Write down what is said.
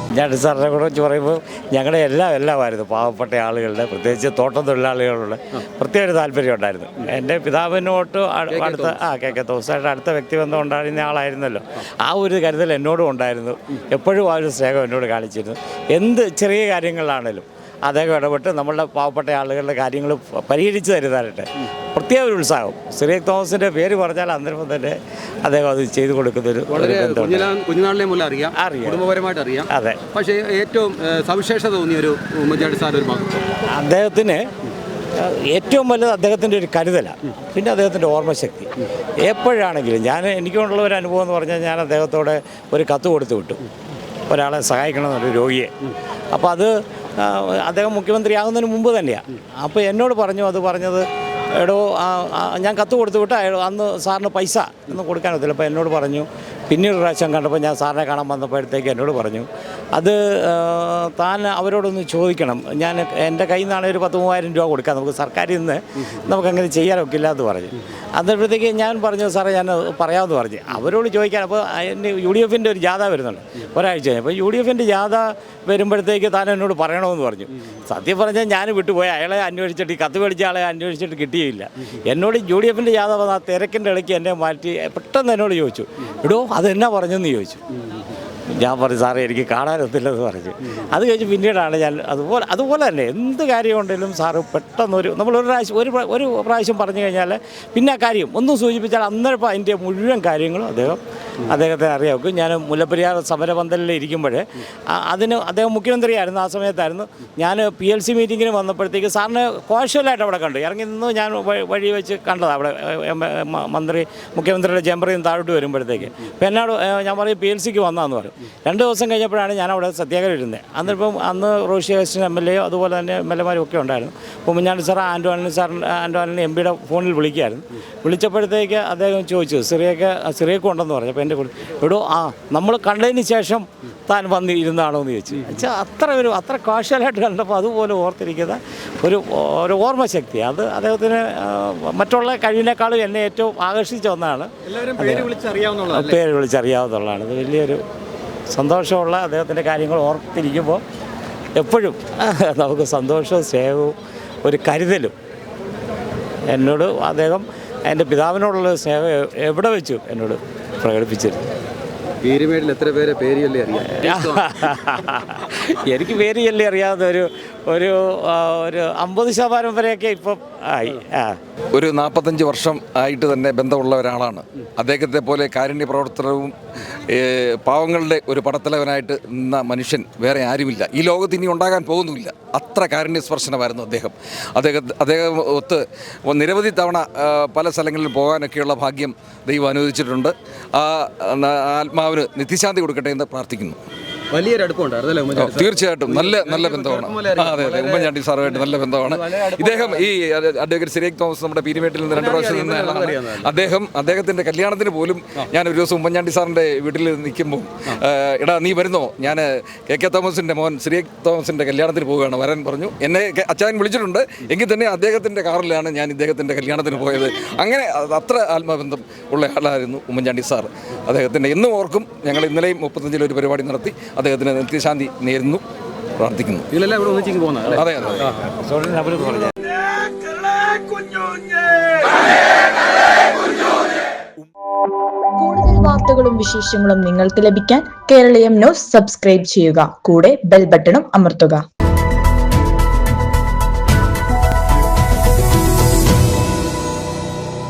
ഉമ്മൻചാണ്ടി സാറിനെ കുറിച്ച് പറയുമ്പോൾ ഞങ്ങളുടെ എല്ലാമായിരുന്നു പാവപ്പെട്ട ആളുകളുടെ, പ്രത്യേകിച്ച് തോട്ടം തൊഴിലാളികളുടെ പ്രത്യേക ഒരു താല്പര്യം ഉണ്ടായിരുന്നു. എൻ്റെ പിതാവിനോട്ട് അടുത്ത കെ തോമസായിട്ട് അടുത്ത വ്യക്തിബന്ധം ഉണ്ടായിരുന്ന ആളായിരുന്നല്ലോ. ആ ഒരു കരുതൽ എന്നോടും ഉണ്ടായിരുന്നു. എപ്പോഴും ആ ഒരു സ്നേഹം എന്നോട് കാണിച്ചിരുന്നു. എന്ത് ചെറിയ കാര്യങ്ങളിലാണേലും അദ്ദേഹം ഇടപെട്ട് നമ്മളുടെ പാവപ്പെട്ട ആളുകളുടെ കാര്യങ്ങൾ പരിഹരിച്ച് തരുന്നതായിട്ട് പ്രത്യേക ഒരു ഉത്സാഹം. സിറിയക് തോമസിൻ്റെ പേര് പറഞ്ഞാൽ അന്നേരം തന്നെ അദ്ദേഹം അത് ചെയ്തു കൊടുക്കുന്നൊരു കുഞ്ഞുനാളിലെ മുതൽ അറിയാം, കുടുംബപരമായിട്ട് അറിയാം. അതെ. പക്ഷേ ഏറ്റവും സവിശേഷത തോന്നിയ ഒരു ഉമ്മൻചാണ്ടി സാർ ഒരു മഹത്വം അദ്ദേഹത്തിന് ഏറ്റവും വലുത് അദ്ദേഹത്തിൻ്റെ ഒരു കരുതലാണ്. പിന്നെ അദ്ദേഹത്തിൻ്റെ ഓർമ്മശക്തി. എപ്പോഴാണെങ്കിലും എനിക്കുള്ള ഒരു അനുഭവം എന്ന് പറഞ്ഞാൽ, ഞാൻ അദ്ദേഹത്തോടെ ഒരു കത്ത് കൊടുത്തു വിട്ടു, ഒരാളെ സഹായിക്കണമെന്നൊരു രോഗിയെ. അപ്പോൾ അത് അദ്ദേഹം മുഖ്യമന്ത്രിയാകുന്നതിന് മുമ്പ് തന്നെയാണ്. അപ്പോൾ എന്നോട് പറഞ്ഞത് എടോ ഞാൻ കത്ത് കൊടുത്തു വിട്ട് അന്ന് സാറിന് പൈസ ഒന്നും കൊടുക്കാനൊത്തില്ല. അപ്പോൾ എന്നോട് പറഞ്ഞു, പിന്നീട് പ്രാവശ്യം കണ്ടപ്പോൾ ഞാൻ സാറിനെ കാണാൻ വന്നപ്പോഴത്തേക്ക് എന്നോട് പറഞ്ഞു, അത് താൻ അവരോടൊന്ന് ചോദിക്കണം, ഞാൻ എൻ്റെ കയ്യിൽ നിന്നാണ് ഒരു 10,000-3000 രൂപ കൊടുക്കാം, നമുക്ക് സർക്കാരിൽ നിന്ന് നമുക്കങ്ങനെ ചെയ്യാനൊക്കില്ല എന്ന് പറഞ്ഞു. അന്നപ്പോഴത്തേക്ക് ഞാൻ പറഞ്ഞു, സാറേ ഞാൻ പറയാമെന്ന് പറഞ്ഞു. അവരോട് ചോദിക്കാൻ. അപ്പോൾ എൻ്റെ UDF ഒരു ജാഥ വരുന്നുണ്ട് ഒരാഴ്ച കഴിഞ്ഞ്. അപ്പോൾ UDF ജാഥ വരുമ്പോഴത്തേക്ക് താൻ എന്നോട് പറയണമെന്ന് പറഞ്ഞു. സത്യം പറഞ്ഞാൽ ഞാൻ വിട്ടുപോയി. അയാളെ അന്വേഷിച്ചിട്ട്, ഈ കത്ത് മേടിച്ച ആളെ അന്വേഷിച്ചിട്ട് കിട്ടിയില്ല. എന്നോട് UDF ജാഥ വന്ന ആ തിരക്കിൻ്റെ ഇടയ്ക്ക് എന്നെ മാറ്റി പെട്ടെന്ന് എന്നോട് ചോദിച്ചു, എടോ അതെന്നാ പറഞ്ഞെന്ന് ചോദിച്ചു. ഞാൻ പറഞ്ഞു, സാറേ എനിക്ക് കാണാനൊത്തില്ലെന്ന് പറഞ്ഞു. അത് കഴിഞ്ഞ് പിന്നീടാണ് ഞാൻ അതുപോലെ തന്നെ എന്ത് കാര്യമുണ്ടെങ്കിലും സാറ് പെട്ടെന്ന് നമ്മൾ ഒരു പ്രാവശ്യം പറഞ്ഞു കഴിഞ്ഞാൽ പിന്നെ ആ കാര്യം ഒന്നും സൂചിപ്പിച്ചാൽ അന്നേരം അതിൻ്റെ മുഴുവൻ കാര്യങ്ങളും അദ്ദേഹത്തെ അറിയാക്കും. ഞാൻ മുല്ലപ്പെരിയാർ സമരപന്തലിൽ ഇരിക്കുമ്പോൾ അദ്ദേഹം മുഖ്യമന്ത്രിയായിരുന്നു. ആ സമയത്തായിരുന്നു ഞാൻ PLC മീറ്റിങ്ങിന് വന്നപ്പോഴത്തേക്ക് സാറിന് കോഷ്വലായിട്ട് അവിടെ കണ്ടു. ഇറങ്ങി നിന്ന് ഞാൻ വഴി വെച്ച് കണ്ടതാണ് അവിടെ മുഖ്യമന്ത്രിയുടെ ചേംബറിൽ നിന്ന് താഴോട്ട് വരുമ്പോഴത്തേക്ക്. അപ്പോൾ എന്നോട് ഞാൻ പറയും PLCക്ക് വന്നതെന്ന് പറയും. 2 ദിവസം കഴിഞ്ഞപ്പോഴാണ് ഞാൻ അവിടെ സത്യാഗ്രഹം ഇരുന്നത്. അന്ന് റോഷി അഗസ്റ്റിൻ MLA അതുപോലെ തന്നെ MLA ഒക്കെ ഉണ്ടായിരുന്നു. അപ്പോൾ ഉമ്മൻചാണ്ടി സാർ ആൻഡോ MP ഫോണിൽ വിളിക്കുകയായിരുന്നു. വിളിച്ചപ്പോഴത്തേക്ക് അദ്ദേഹം ചോദിച്ചു, സിറിയക്ക് ഉണ്ടെന്ന് പറഞ്ഞു. അപ്പോൾ എൻ്റെ എടോ നമ്മൾ കണ്ടതിന് ശേഷം താൻ വന്നിരുന്നാണോ എന്ന് ചോദിച്ചു. വെച്ചാൽ അത്ര കാഷ്വലായിട്ട് കണ്ടപ്പോൾ അതുപോലെ ഓർത്തിരിക്കുന്ന ഒരു ഓർമ്മശക്തി. അത് അദ്ദേഹത്തിന് മറ്റുള്ള കഴിവിനേക്കാളും എന്നെ ഏറ്റവും ആകർഷിച്ച ഒന്നാണ്. പേര് വിളിച്ചറിയാവുന്നതാണ്. അത് വലിയൊരു സന്തോഷമുള്ള അദ്ദേഹത്തിൻ്റെ കാര്യങ്ങൾ ഓർത്തിരിക്കുമ്പോൾ എപ്പോഴും നമുക്ക് സന്തോഷവും സ്നേഹവും ഒരു കരുതലും. എന്നോട് അദ്ദേഹം എൻ്റെ പിതാവിനോടുള്ള സ്നേഹം എവിടെ വെച്ചു എന്നോട് പ്രകടിപ്പിച്ചിരുന്നു. പീരുമേടിൽ എത്ര പേരെ പേരിയല്ലേ അറിയാം? എനിക്ക് പേരിയല്ലേ അറിയാവുന്ന ഒരു 50% വരെയൊക്കെ ഇപ്പം ആയി. ഒരു 45 വർഷം ആയിട്ട് തന്നെ ബന്ധമുള്ള ഒരാളാണ്. അദ്ദേഹത്തെ പോലെ കാരുണ്യ പ്രവർത്തനവും പാവങ്ങളുടെ ഒരു പടത്തലവനായിട്ട് നിന്ന മനുഷ്യൻ വേറെ ആരുമില്ല. ഈ ലോകത്ത് ഇനി ഉണ്ടാകാൻ പോകുന്നുമില്ല. അത്ര കാരുണ്യ സ്പർശനമായിരുന്നു അദ്ദേഹം ഒത്ത് നിരവധി തവണ പല സ്ഥലങ്ങളിലും പോകാനൊക്കെയുള്ള ഭാഗ്യം ദൈവം അനുവദിച്ചിട്ടുണ്ട്. ആ ആത്മാവിന് നിത്യശാന്തി കൊടുക്കട്ടെ എന്ന് പ്രാർത്ഥിക്കുന്നു. വലിയൊരു അടുപ്പമുണ്ടായിരുന്നു. തീർച്ചയായിട്ടും നല്ല ബന്ധമാണ്. അതെ, ഉമ്മൻചാണ്ടി സാറുമായിട്ട് നല്ല ബന്ധമാണ്. ഇദ്ദേഹം ഈ അഡ്വക്കേറ്റ് സിറിയക് തോമസ് നമ്മുടെ പീരുമേട്ടിൽ നിന്ന് 2 പ്രാവശ്യം നിന്ന് അദ്ദേഹത്തിൻ്റെ കല്യാണത്തിന് പോലും ഞാൻ ഒരു ദിവസം ഉമ്മൻചാണ്ടി സാറിൻ്റെ വീട്ടിൽ നിൽക്കുമ്പോൾ, എടാ നീ വരുന്നോ, ഞാൻ KK തോമസിൻ്റെ മോൻ സിറിയക് തോമസിൻ്റെ കല്യാണത്തിന് പോവുകയാണ്, വരാൻ പറഞ്ഞു. എന്നെ അച്ചായൻ വിളിച്ചിട്ടുണ്ട്. എങ്കിൽ തന്നെ അദ്ദേഹത്തിൻ്റെ കാറിലാണ് ഞാൻ ഇദ്ദേഹത്തിൻ്റെ കല്യാണത്തിന് പോയത്. അങ്ങനെ അത്ര ആത്മബന്ധം ഉള്ള ആളായിരുന്നു ഉമ്മൻചാണ്ടി സാർ. അദ്ദേഹത്തിൻ്റെ എന്നും ഓർക്കും. ഞങ്ങൾ ഇന്നലെയും 35-ൽ ഒരു പരിപാടി നടത്തി. അദ്ദേഹത്തിന് നിത്യശാന്തി നേരുന്നു, പ്രാർത്ഥിക്കുന്നു. അതെ. കൂടുതൽ വാർത്തകളും വിശേഷങ്ങളും നിങ്ങൾക്ക് ലഭിക്കാൻ കേരളീയം ന്യൂസ് സബ്സ്ക്രൈബ് ചെയ്യുക. കൂടെ ബെൽ ബട്ടണും അമർത്തുക.